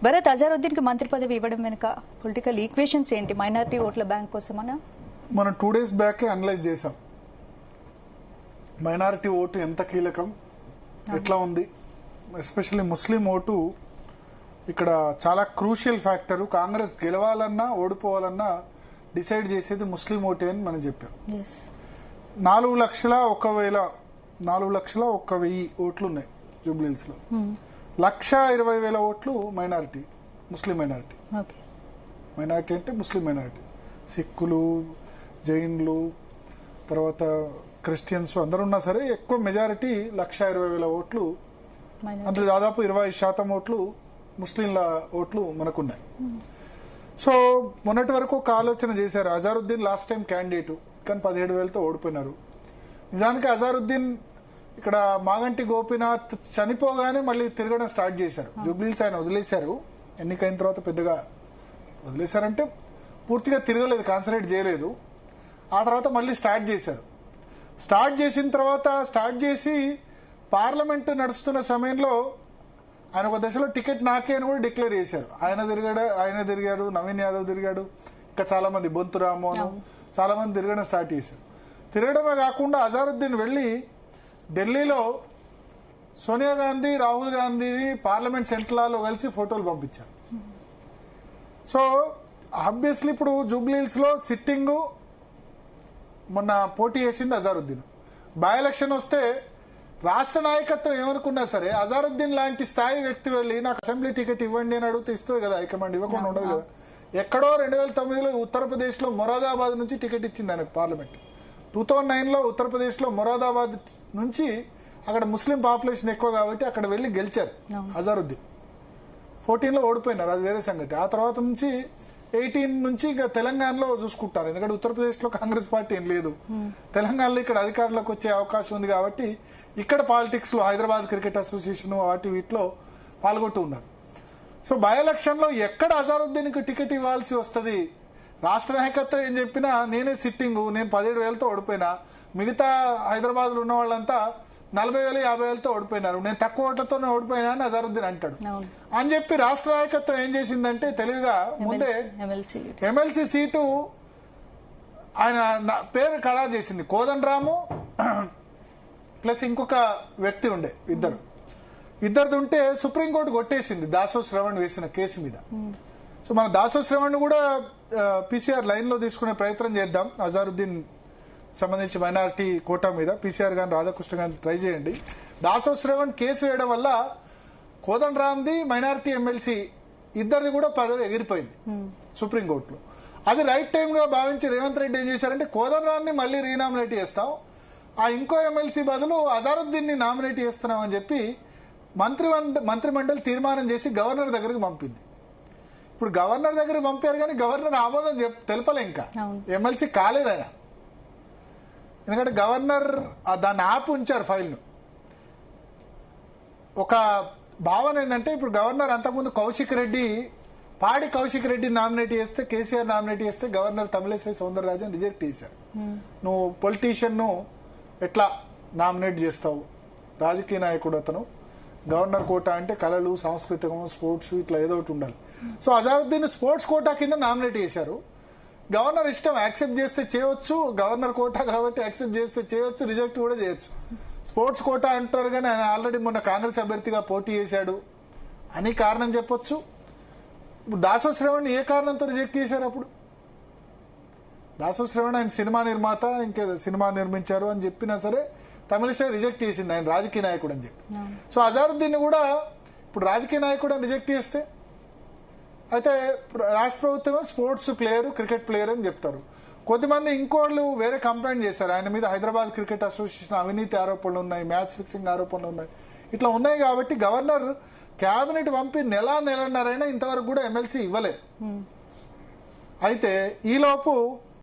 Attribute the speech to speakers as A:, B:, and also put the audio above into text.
A: భరత్ అజారుద్దీన్ కి మంత్రి పదవి ఇవ్వడం వెనుక పొలిటికల్ ఈక్వేషన్స్ ఏంటి? మైనారిటీ ఓట్ల బ్యాంక్ కోసమనా?
B: మనం 2 days బ్యాకే అనలైజ్ చేసాం. మైనారిటీ ఓటు ఎంత కీలకం, ఎట్లా ఉంది, ఎస్పెషల్లీ ముస్లిం ఓటు ఇక్కడ చాలా క్రూషియల్ ఫ్యాక్టరు. కాంగ్రెస్ గెలవాలన్నా ఓడిపోవాలన్నా డిసైడ్ చేసేది ముస్లిం ఓటే అని మనం చెప్పాం. 4,01,000 ఓట్లు ఉన్నాయి జూబ్లీహిల్స్ లో. 1,20,000 ఓట్లు మైనారిటీ, ముస్లిం మైనారిటీ. మైనారిటీ అంటే ముస్లిం మైనారిటీ, సిక్కులు, జైన్లు, తర్వాత క్రిస్టియన్స్ అందరూ ఉన్నా సరే ఎక్కువ మెజారిటీ 1,20,000 ఓట్లు. అందులో దాదాపు 20% ఓట్లు ముస్లింల ఓట్లు మనకున్నాయి. సో మొన్నటి వరకు ఒక ఆలోచన చేశారు. అజారుద్దీన్ లాస్ట్ టైం క్యాండిడేటు, కానీ 17,000తో ఓడిపోయినారు. నిజానికి అజారుద్దీన్ ఇక్కడ మాగంటి గోపీనాథ్ చనిపోగానే మళ్ళీ తిరగడం స్టార్ట్ చేశారు. జూబ్లీహిల్స్ ఆయన వదిలేశారు, ఎన్నికైన తర్వాత పెద్దగా వదిలేశారంటే పూర్తిగా తిరగలేదు, కాన్సన్ట్రేట్ చేయలేదు. ఆ తర్వాత మళ్ళీ స్టార్ట్ చేశారు. స్టార్ట్ చేసిన తర్వాత పార్లమెంట్ నడుస్తున్న సమయంలో ఆయన ఒక దశలో టికెట్ నాకే అని కూడా డిక్లేర్ చేశారు. ఆయన తిరిగాడు, నవీన్ యాదవ్ తిరిగాడు, ఇంకా చాలా మంది, బొంతు రామ్మోహన్, చాలా మంది తిరగడం స్టార్ట్ చేశారు. తిరగడమే కాకుండా అజారుద్దీన్ వెళ్ళి ఢిల్లీలో సోనియా గాంధీ, రాహుల్ గాంధీని పార్లమెంట్ సెంట్రల్లో కలిసి ఫోటోలు పంపించారు. సో ఆబ్వియస్లీ ఇప్పుడు జూబ్లీహిల్స్ లో సిట్టింగ్ మొన్న పోటీ చేసింది అజారుద్దీన్. బై ఎలక్షన్ వస్తే రాష్ట్ర నాయకత్వం ఏమనుకున్నా సరే అజారుద్దీన్ లాంటి స్థాయి వ్యక్తి వెళ్ళి నాకు అసెంబ్లీ టికెట్ ఇవ్వండి అని అడిగితే ఇస్తుంది కదా హైకమాండ్, ఇవ్వకుండా ఉండదు కదా. ఎక్కడో 2009లో ఉత్తరప్రదేశ్ లో మొరాదాబాద్ నుంచి టికెట్ ఇచ్చింది ఆయనకు పార్లమెంట్. 2009లో ఉత్తరప్రదేశ్ లో మొరాదాబాద్ నుంచి, అక్కడ ముస్లిం పాపులేషన్ ఎక్కువ కాబట్టి అక్కడ వెళ్లి గెలిచారు అజారుద్దీన్. 14లో ఓడిపోయినారు, అది వేరే సంగతి. ఆ తర్వాత నుంచి 18 నుంచి ఇక తెలంగాణలో చూసుకుంటారు, ఎందుకంటే ఉత్తరప్రదేశ్ లో కాంగ్రెస్ పార్టీ ఏం లేదు. తెలంగాణలో ఇక్కడ అధికారంలోకి వచ్చే అవకాశం ఉంది కాబట్టి ఇక్కడ పాలిటిక్స్ లో హైదరాబాద్ క్రికెట్ అసోసియేషన్ వీటిలో పాల్గొంటూ ఉన్నారు. సో బై ఎలక్షన్ లో ఎక్కడ అజారుద్దీన్ కి టికెట్ ఇవ్వాల్సి వస్తుంది, రాష్ట్ర నాయకత్వం ఏం చెప్పినా నేనే సిట్టింగ్, నేను 17,000తో ఓడిపోయినా, మిగతా హైదరాబాద్ లో ఉన్న వాళ్ళంతా 40,000, 50,000తో ఓడిపోయినారు, నేను తక్కువ ఓట్లతోనే ఓడిపోయినా అని అజారుద్దీన్ అంటాడు. అని చెప్పి రాష్ట్ర నాయకత్వం ఏం చేసిందంటే తెలివిగా ముందే ఎమ్మెల్సీ సీటు ఆయన పేరు ఖరారు చేసింది. కోదండరాము ప్లస్ ఇంకొక వ్యక్తి ఉండే, ఇద్దరిది ఉంటే సుప్రీంకోర్టు కొట్టేసింది దాసో శ్రవణ్ వేసిన కేసు మీద. సో మన దాసో శ్రవణ్ కూడా పీసీఆర్ లైన్ లో తీసుకునే ప్రయత్నం చేద్దాం. అజారుద్దీన్ సంబంధించి మైనారిటీ కోటా మీద పీసీఆర్ గాని రాధాకృష్ణ గాని ట్రై చేయండి. దాసో శ్రవణ్ కేసు వేయడం వల్ల కోదండరామ్ది, మైనారిటీ ఎమ్మెల్సీ ఇద్దరిది కూడా పదవి ఎగిరిపోయింది సుప్రీంకోర్టులో. అది రైట్ టైం గా భావించి రేవంత్ రెడ్డి ఏం చేశారంటే కోదండరామ్ని మళ్ళీ రీనామినేట్ చేస్తాం, ఆ ఇంకో ఎమ్మెల్సీ బదులు అజారుద్దీన్ ని నామినేట్ చేస్తున్నాం అని చెప్పి మంత్రిమండలి తీర్మానం చేసి గవర్నర్ దగ్గరికి పంపింది. ఇప్పుడు గవర్నర్ దగ్గరికి పంపారు కానీ గవర్నర్ ఆమోదం తెలపలే, ఇంకా ఎమ్మెల్సీ కాలేదు ఆయన. ఎందుకంటే గవర్నర్ దాన్ని ఆపి ఉంచారు ఫైల్ను. ఒక భావన ఏంటంటే ఇప్పుడు గవర్నర్ అంతకుముందు పాడి కౌశిక్ రెడ్డి నామినేట్ చేస్తే, కేసీఆర్ నామినేట్ చేస్తే గవర్నర్ తమిళిసై సౌందరరాజన్ రిజెక్ట్ చేశారు. నువ్వు పొలిటీషియన్ ను ఎట్లా నామినేట్ చేస్తావు, రాజకీయ నాయకుడు అతను, గవర్నర్ కోటా అంటే కళలు, సాంస్కృతికం, స్పోర్ట్స్ ఇట్లా ఏదో ఒకటి ఉండాలి. సో అజారుద్దీన్ స్పోర్ట్స్ కోటా కింద నామినేట్ చేశారు. గవర్నర్ ఇష్టం, యాక్సెప్ట్ చేస్తే చేయొచ్చు, గవర్నర్ కోటా కాబట్టి యాక్సెప్ట్ చేస్తే చేయొచ్చు, రిజెక్ట్ కూడా చేయొచ్చు. స్పోర్ట్స్ కోటా అంటారు కానీ ఆయన ఆల్రెడీ మొన్న కాంగ్రెస్ అభ్యర్థిగా పోటీ చేశాడు అని కారణం చెప్పొచ్చు. ఇప్పుడు దాసో శ్రవణ్ ఏ కారణంతో రిజెక్ట్ చేశారు? అప్పుడు దాసో శ్రవణ్ ఆయన సినిమా నిర్మాత, ఇంకా సినిమా నిర్మించారు అని చెప్పినా సరే తమిళిసై రిజెక్ట్ చేసింది ఆయన రాజకీయ నాయకుడు అని చెప్పి. సో అజారుద్దీన్ కూడా ఇప్పుడు రాజకీయ నాయకుడు అని రిజెక్ట్ చేస్తే, అయితే రాష్ట్ర ప్రభుత్వం స్పోర్ట్స్ ప్లేయర్, క్రికెట్ ప్లేయర్ అని చెప్తారు. కొద్దిమంది ఇంకోళ్ళు వేరే కంప్లైంట్ చేశారు ఆయన మీద, హైదరాబాద్ క్రికెట్ అసోసియేషన్ అవినీతి ఆరోపణలు ఉన్నాయి, మ్యాచ్ ఫిక్సింగ్ ఆరోపణలు ఉన్నాయి, ఇట్లా ఉన్నాయి. కాబట్టి గవర్నర్ క్యాబినెట్ పంపి నెలన్నరైనా ఇంతవరకు కూడా ఎమ్మెల్సీ ఇవ్వలేదు. అయితే ఈలోపు